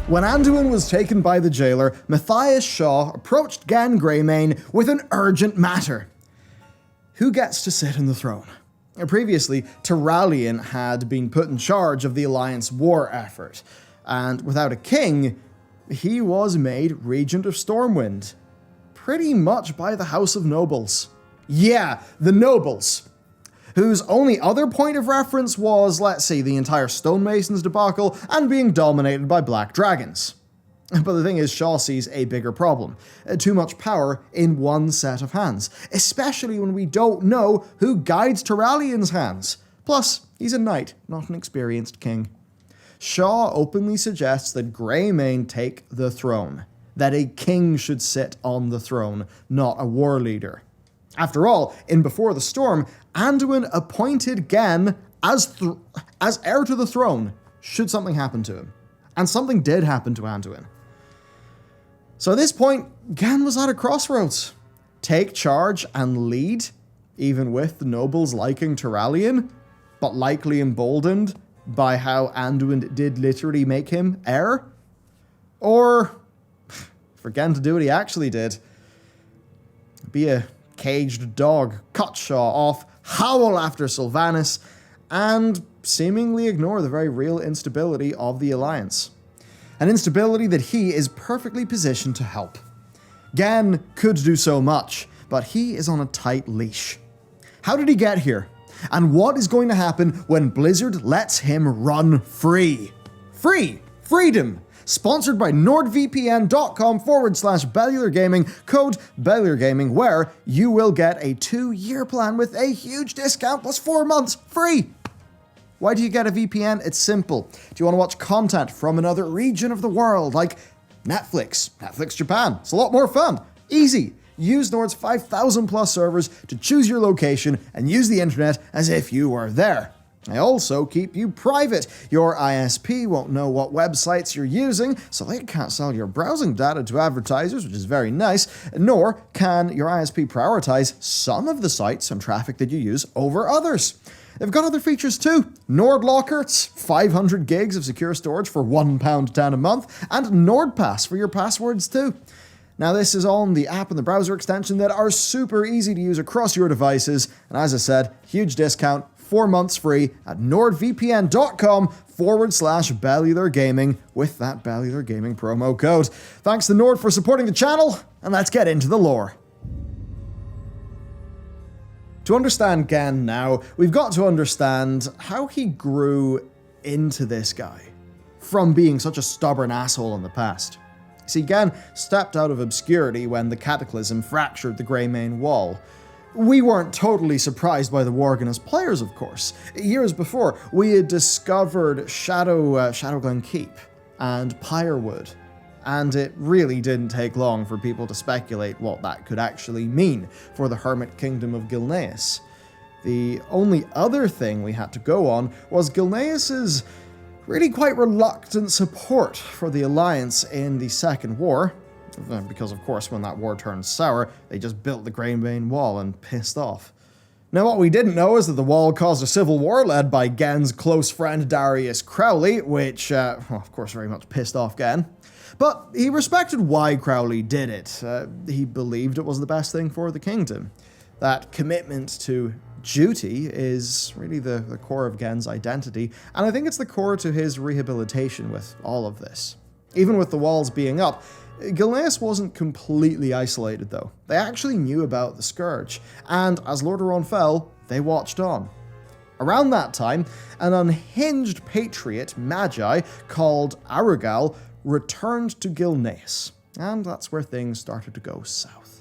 When Anduin was taken by the jailer, Matthias Shaw approached Genn Greymane with an urgent matter. Who gets to sit on the throne? Previously, Turalian had been put in charge of the Alliance war effort, and without a king, he was made Regent of Stormwind. Pretty much by the House of Nobles. Yeah, the Nobles. Whose only other point of reference was, let's see, the entire Stonemasons debacle and being dominated by black dragons. But the thing is, Shaw sees a bigger problem. Too much power in one set of hands, especially when we don't know who guides Turalian's hands. Plus, he's a knight, not an experienced king. Shaw openly suggests that Greymane take the throne, that a king should sit on the throne, not a war leader. After all, in Before the Storm, Anduin appointed Genn as heir to the throne, should something happen to him. And something did happen to Anduin. So at this point, Genn was at a crossroads. Take charge and lead, even with the nobles liking Turalian, but likely emboldened by how Anduin did literally make him heir? Or, for Genn to do what he actually did, be a caged dog, cut Shaw off, howl after Sylvanas, and seemingly ignore the very real instability of the Alliance. An instability that he is perfectly positioned to help. Genn could do so much, but he is on a tight leash. How did he get here? And what is going to happen when Blizzard lets him run free? Freedom! Sponsored by nordvpn.com/Bellular Gaming, code Bellular Gaming, where you will get a 2-year plan with a huge discount plus 4 months free. Why do you get a VPN? It's simple. Do you want to watch content from another region of the world, like Netflix Japan? It's a lot more fun. Easy. Use Nord's 5,000 plus servers to choose your location and use the internet as if you were there. I also keep you private. Your ISP won't know what websites you're using, so they can't sell your browsing data to advertisers, which is very nice, nor can your ISP prioritize some of the sites and traffic that you use over others. They've got other features too. Nord Locker, it's 500 gigs of secure storage for £1.10 a month, and NordPass for your passwords too. Now this is all in the app and the browser extension that are super easy to use across your devices, and as I said, huge discount, 4 months free at nordvpn.com/Bellular Gaming with that Bellular Gaming promo code. Thanks to Nord for supporting the channel, and let's get into the lore. To understand Genn now, we've got to understand how he grew into this guy, from being such a stubborn asshole in the past. See, Genn stepped out of obscurity when the Cataclysm fractured the Greymane wall. We weren't totally surprised by the Worgen as players, of course. Years before, we had discovered Shadowglen Keep and Pyrewood, and it really didn't take long for people to speculate what that could actually mean for the Hermit Kingdom of Gilneas. The only other thing we had to go on was Gilneas's really quite reluctant support for the Alliance in the Second War, because of course when that war turned sour, they just built the Greymane Wall and pissed off. Now what we didn't know is that the wall caused a civil war led by Genn's close friend Darius Crowley, which, of course very much pissed off Genn. But he respected why Crowley did it. He believed it was the best thing for the kingdom. That commitment to duty is really the core of Genn's identity, and I think it's the core to his rehabilitation with all of this. Even with the walls being up, Gilneas wasn't completely isolated though. They actually knew about the Scourge, and as Lordaeron fell, they watched on. Around that time, an unhinged patriot, Magi, called Arugal, returned to Gilneas, and that's where things started to go south.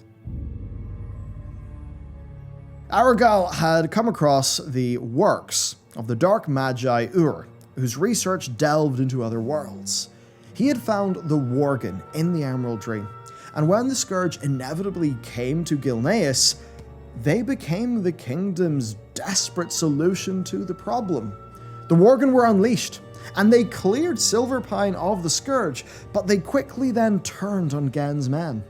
Arugal had come across the works of the Dark Magi Ur, whose research delved into other worlds. He had found the Worgen in the Emerald Dream, and when the Scourge inevitably came to Gilneas, they became the kingdom's desperate solution to the problem. The Worgen were unleashed, and they cleared Silverpine of the Scourge, but they quickly then turned on Genn's men.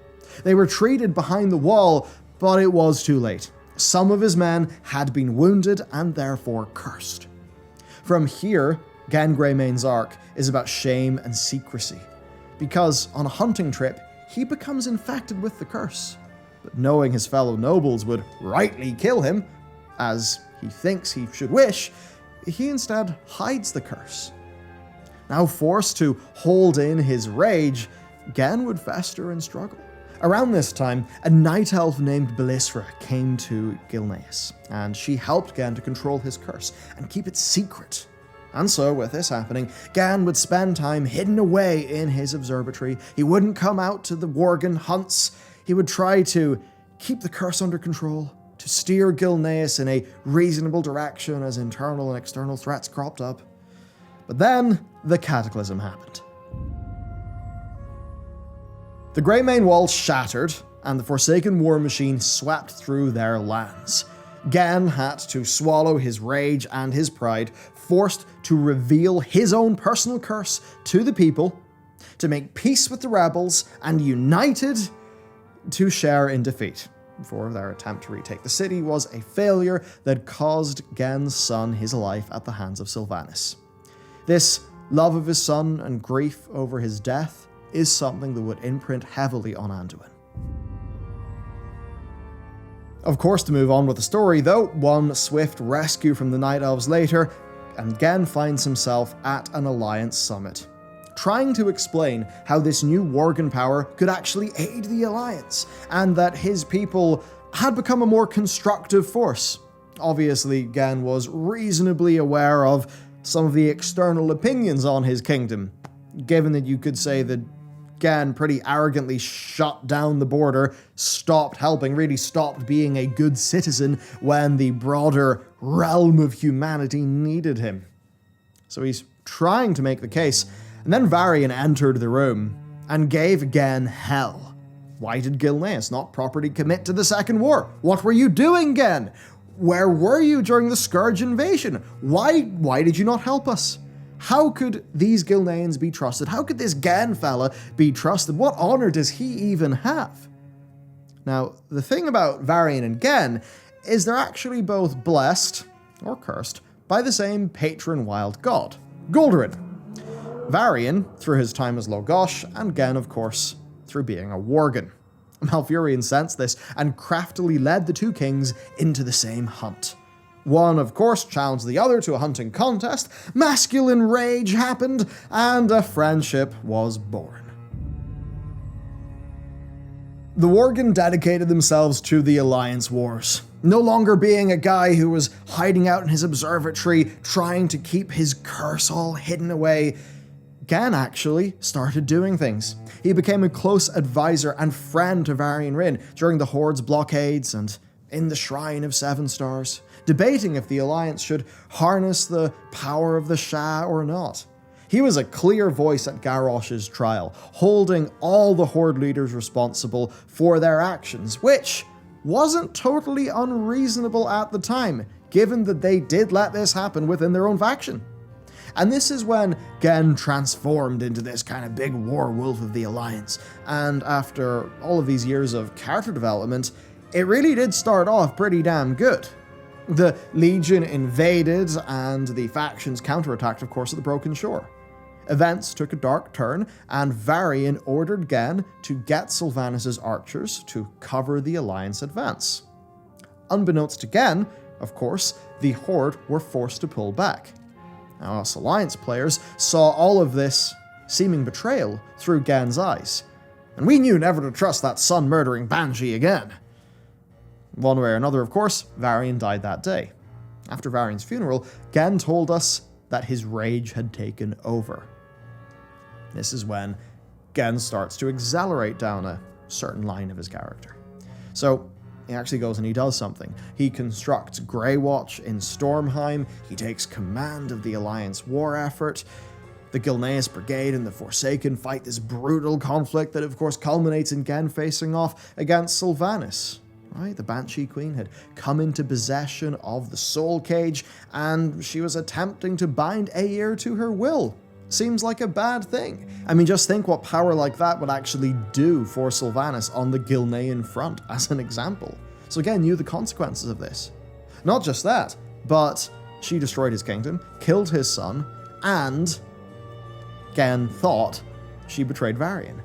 They retreated behind the wall, but it was too late. Some of his men had been wounded and therefore cursed. From here, Genn Greymane's arc is about shame and secrecy. because on a hunting trip, he becomes infected with the curse. But knowing his fellow nobles would rightly kill him, as he thinks he should wish, he instead hides the curse. Now forced to hold in his rage, Genn would fester and struggle. Around this time, a night elf named Bellular came to Gilneas, and she helped Genn to control his curse and keep it secret. And so, with this happening, Genn would spend time hidden away in his observatory. He wouldn't come out to the Worgen hunts. He would try to keep the curse under control, to steer Gilneas in a reasonable direction as internal and external threats cropped up. But then, the cataclysm happened. The Greymane walls shattered, and the Forsaken war machine swept through their lands. Genn had to swallow his rage and his pride, forced to reveal his own personal curse to the people, to make peace with the rebels, and united to share in defeat. For their attempt to retake the city was a failure that caused Genn's son his life at the hands of Sylvanas. This love of his son and grief over his death is something that would imprint heavily on Anduin. Of course, to move on with the story though, one swift rescue from the Night Elves later, and Genn finds himself at an Alliance summit, trying to explain how this new Worgen power could actually aid the Alliance, and that his people had become a more constructive force. Obviously, Genn was reasonably aware of some of the external opinions on his kingdom, given that you could say that Genn pretty arrogantly shut down the border, stopped helping, really stopped being a good citizen when the broader realm of humanity needed him. So he's trying to make the case, and then Varian entered the room and gave Genn hell. Why did Gilneas not properly commit to the Second War? What were you doing, Genn? Where were you during the Scourge invasion? Why did you not help us? How could these Gilneans be trusted? How could this Genn fella be trusted? What honor does he even have? Now, the thing about Varian and Genn is they're actually both blessed, or cursed, by the same patron wild god, Goldorin. Varian, through his time as Logosh, and Genn, of course, through being a Worgen. Malfurion sensed this and craftily led the two kings into the same hunt. One, of course, challenged the other to a hunting contest, masculine rage happened, and a friendship was born. The Worgen dedicated themselves to the Alliance Wars, no longer being a guy who was hiding out in his observatory, trying to keep his curse all hidden away. Genn actually started doing things. He became a close advisor and friend to Varian Wrynn during the Horde's blockades and in the Shrine of Seven Stars, debating if the Alliance should harness the power of the Shah or not. He was a clear voice at Garrosh's trial, holding all the Horde leaders responsible for their actions, which wasn't totally unreasonable at the time, given that they did let this happen within their own faction. And this is when Genn transformed into this kind of big war wolf of the Alliance, and after all of these years of character development, it really did start off pretty damn good. The Legion invaded, and the factions counterattacked, of course, at the Broken Shore. Events took a dark turn, and Varian ordered Genn to get Sylvanas' archers to cover the Alliance advance. Unbeknownst to Genn, of course, the Horde were forced to pull back. Now, us Alliance players saw all of this seeming betrayal through Genn's eyes, and we knew never to trust that sun-murdering banshee again. One way or another, of course, Varian died that day. After Varian's funeral, Genn told us that his rage had taken over. This is when Genn starts to accelerate down a certain line of his character. So, he actually goes and he does something. He constructs Greywatch in Stormheim, he takes command of the Alliance war effort, the Gilneas Brigade and the Forsaken fight this brutal conflict that of course culminates in Genn facing off against Sylvanas. Right? The Banshee Queen had come into possession of the Soul Cage, and she was attempting to bind Aeir to her will. Seems like a bad thing. I mean, just think what power like that would actually do for Sylvanas on the Gilnean front, as an example. So Genn knew the consequences of this. Not just that, but she destroyed his kingdom, killed his son, and Genn thought she betrayed Varian.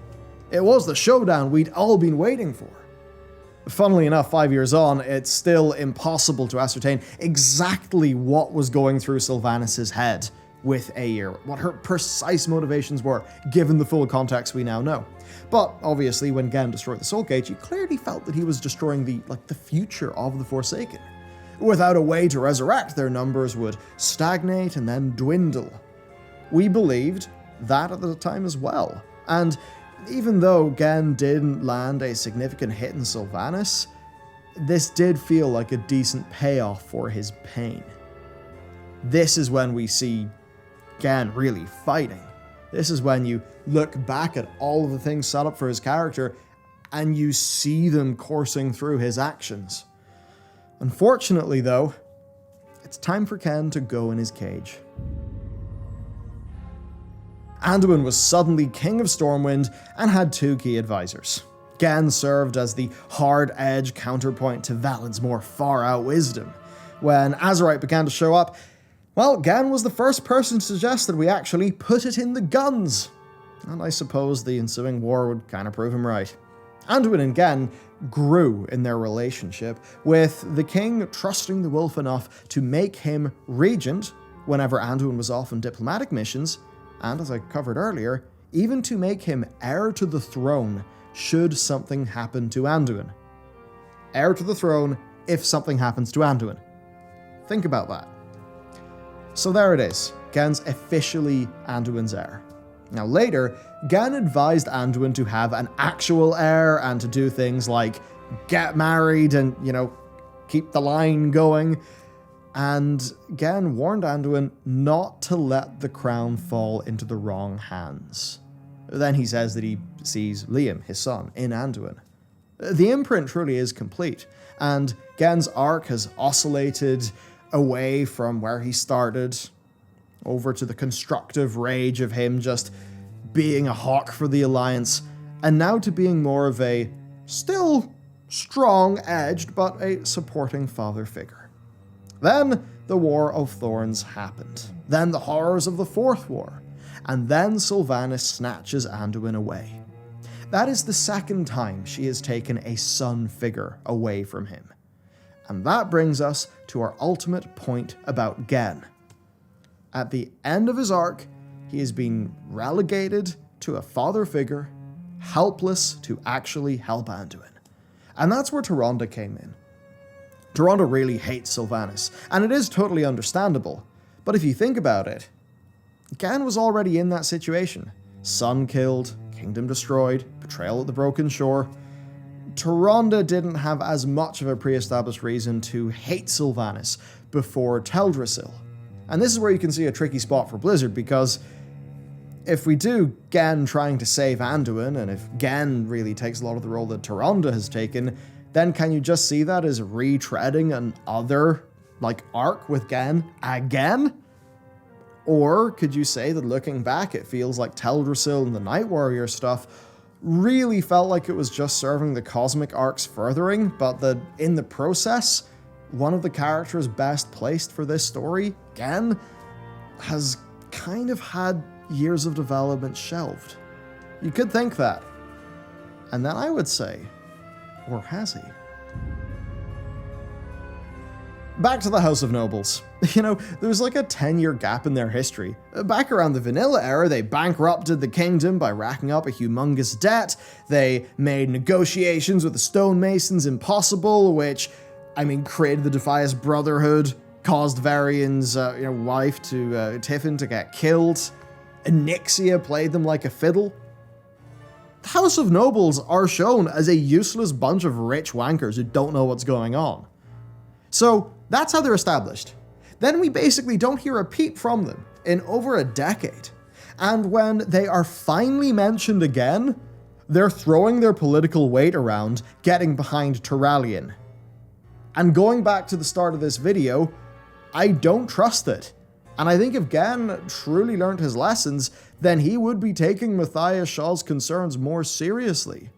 It was the showdown we'd all been waiting for. Funnily enough, 5 years on, it's still impossible to ascertain exactly what was going through Sylvanas' head with Aegir, what her precise motivations were, given the full context we now know. But obviously, when Genn destroyed the Soul Cage, you clearly felt that he was destroying the future of the Forsaken. Without a way to resurrect, their numbers would stagnate and then dwindle. We believed that at the time as well, and even though Genn didn't land a significant hit in Sylvanas, this did feel like a decent payoff for his pain. This is when we see Genn really fighting. This is when you look back at all of the things set up for his character and you see them coursing through his actions. Unfortunately, though, it's time for Genn to go in his cage. Anduin was suddenly king of Stormwind and had two key advisors. Genn served as the hard-edge counterpoint to Valen's more far-out wisdom. When Azerite began to show up, well, Genn was the first person to suggest that we actually put it in the guns. And I suppose the ensuing war would kind of prove him right. Anduin and Genn grew in their relationship, with the king trusting the wolf enough to make him regent whenever Anduin was off on diplomatic missions, and as I covered earlier, even to make him heir to the throne should something happen to Anduin. Heir to the throne if something happens to Anduin. Think about that. So there it is, Genn's officially Anduin's heir. Now later, Genn advised Anduin to have an actual heir and to do things like get married and, keep the line going. And Genn warned Anduin not to let the crown fall into the wrong hands. Then he says that he sees Liam, his son, in Anduin. The imprint truly is complete, and Genn's arc has oscillated away from where he started, over to the constructive rage of him just being a hawk for the Alliance, and now to being more of a still strong-edged but a supporting father figure. Then the War of Thorns happened, then the horrors of the Fourth War, and then Sylvanas snatches Anduin away. That is the second time she has taken a son figure away from him. And that brings us to our ultimate point about Genn. At the end of his arc, he has been relegated to a father figure, helpless to actually help Anduin. And that's where Tyrande came in. Tyrande really hates Sylvanas, and it is totally understandable. But if you think about it, Genn was already in that situation. Son killed, kingdom destroyed, betrayal at the Broken Shore. Tyrande didn't have as much of a pre-established reason to hate Sylvanas before Teldrassil. And this is where you can see a tricky spot for Blizzard, because if we do Genn trying to save Anduin, and if Genn really takes a lot of the role that Tyrande has taken, then can you just see that as retreading an other, arc with Genn again? Or could you say that looking back, it feels like Teldrassil and the Night Warrior stuff really felt like it was just serving the cosmic arc's furthering, but that in the process, one of the characters best placed for this story, Genn, has kind of had years of development shelved. You could think that. And then I would say, or has he? Back to the House of Nobles. There was like a 10-year gap in their history. Back around the vanilla era, they bankrupted the kingdom by racking up a humongous debt. They made negotiations with the stonemasons impossible, which, created the Defias Brotherhood, caused Varian's wife to Tiffin to get killed. Onyxia played them like a fiddle. The House of Nobles are shown as a useless bunch of rich wankers who don't know what's going on. So that's how they're established. Then we basically don't hear a peep from them in over a decade. And when they are finally mentioned again, they're throwing their political weight around, getting behind Turalian. And going back to the start of this video, I don't trust it. And I think if Genn truly learned his lessons, then he would be taking Matthias Shaw's concerns more seriously.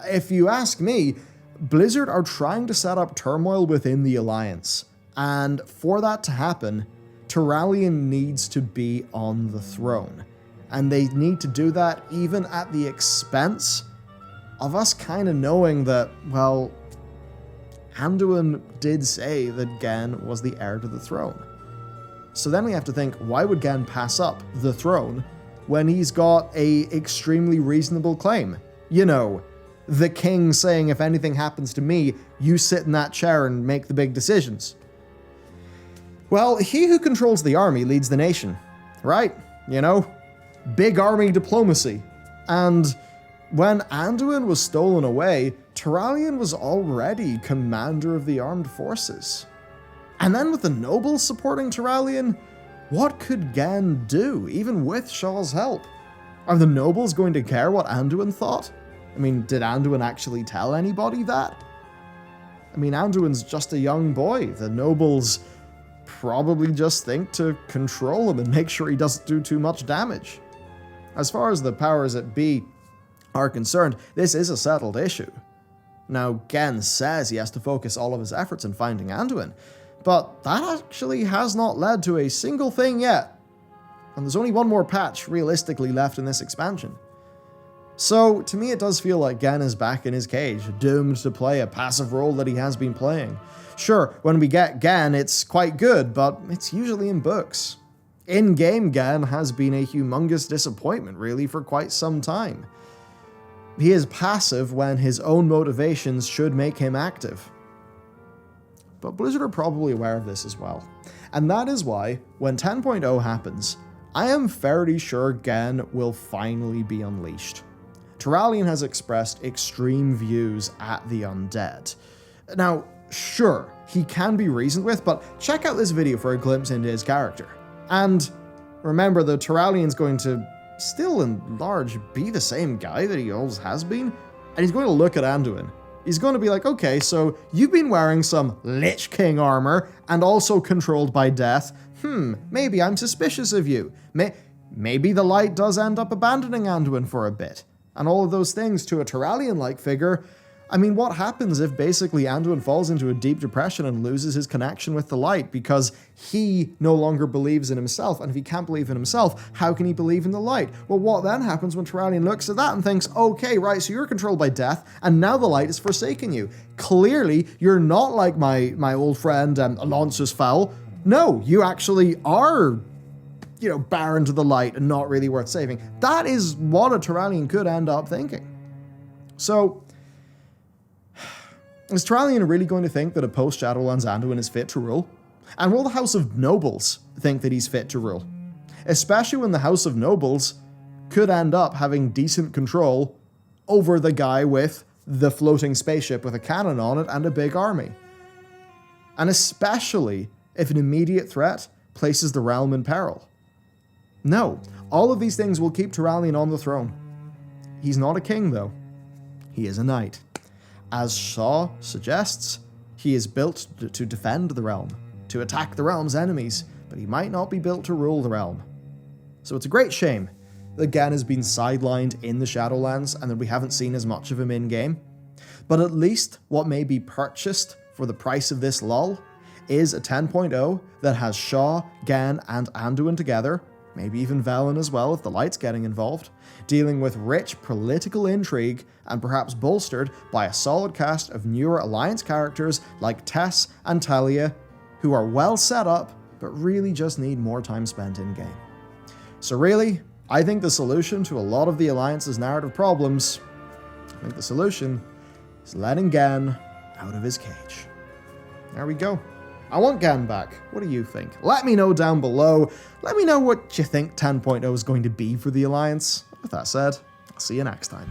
If you ask me, Blizzard are trying to set up turmoil within the Alliance, and for that to happen, Turalian needs to be on the throne. And they need to do that even at the expense of us kind of knowing that, well, Anduin did say that Genn was the heir to the throne. So then we have to think, why would Genn pass up the throne when he's got a extremely reasonable claim? You know, the king saying, if anything happens to me, you sit in that chair and make the big decisions. Well, he who controls the army leads the nation, right? You know, big army diplomacy. And when Anduin was stolen away, Turalian was already commander of the armed forces. And then with the nobles supporting Turalian, what could Genn do, even with Shaw's help? Are the nobles going to care what Anduin thought? I mean, did Anduin actually tell anybody that? I mean, Anduin's just a young boy. The nobles probably just think to control him and make sure he doesn't do too much damage. As far as the powers that be are concerned, this is a settled issue. Now, Genn says he has to focus all of his efforts in finding Anduin, but that actually has not led to a single thing yet. And there's only one more patch realistically left in this expansion. So, to me it does feel like Genn is back in his cage, doomed to play a passive role that he has been playing. Sure, when we get Genn, it's quite good, but it's usually in books. In-game Genn has been a humongous disappointment, really, for quite some time. He is passive when his own motivations should make him active. But Blizzard are probably aware of this as well. And that is why, when 10.0 happens, I am fairly sure Genn will finally be unleashed. Turalian has expressed extreme views at the undead. Now, sure, he can be reasoned with, but check out this video for a glimpse into his character. And remember, the Turalian's going to still in large be the same guy that he always has been, and he's going to look at Anduin. He's going to be like, okay, so you've been wearing some Lich King armor and also controlled by death. Maybe I'm suspicious of you. Maybe the light does end up abandoning Anduin for a bit. And all of those things to a Turalian-like figure. I mean, what happens if basically Anduin falls into a deep depression and loses his connection with the light because he no longer believes in himself? And if he can't believe in himself, how can he believe in the light? Well, what then happens when Turalian looks at that and thinks, okay, right, so you're controlled by death, and now the light is forsaking you. Clearly, you're not like my old friend Alonsus Fowl. No, you actually are, barren to the light and not really worth saving. That is what a Turalian could end up thinking. So, is Turalian really going to think that a post-Shadowlands Anduin is fit to rule? And will the House of Nobles think that he's fit to rule? Especially when the House of Nobles could end up having decent control over the guy with the floating spaceship with a cannon on it and a big army. And especially if an immediate threat places the realm in peril. No, all of these things will keep Turalian on the throne. He's not a king, though. He is a knight. As Shaw suggests, he is built to defend the realm, to attack the realm's enemies, but he might not be built to rule the realm. So it's a great shame that Genn has been sidelined in the Shadowlands and that we haven't seen as much of him in-game. But at least what may be purchased for the price of this lull is a 10.0 that has Shaw, Genn, and Anduin together, maybe even Velen as well if the light's getting involved, dealing with rich political intrigue and perhaps bolstered by a solid cast of newer Alliance characters like Tess and Talia, who are well set up but really just need more time spent in-game. So really, I think the solution to a lot of the Alliance's narrative problems, is letting Genn out of his cage. There we go. I want Genn back. What do you think? Let me know down below. Let me know what you think 10.0 is going to be for the Alliance. With that said, I'll see you next time.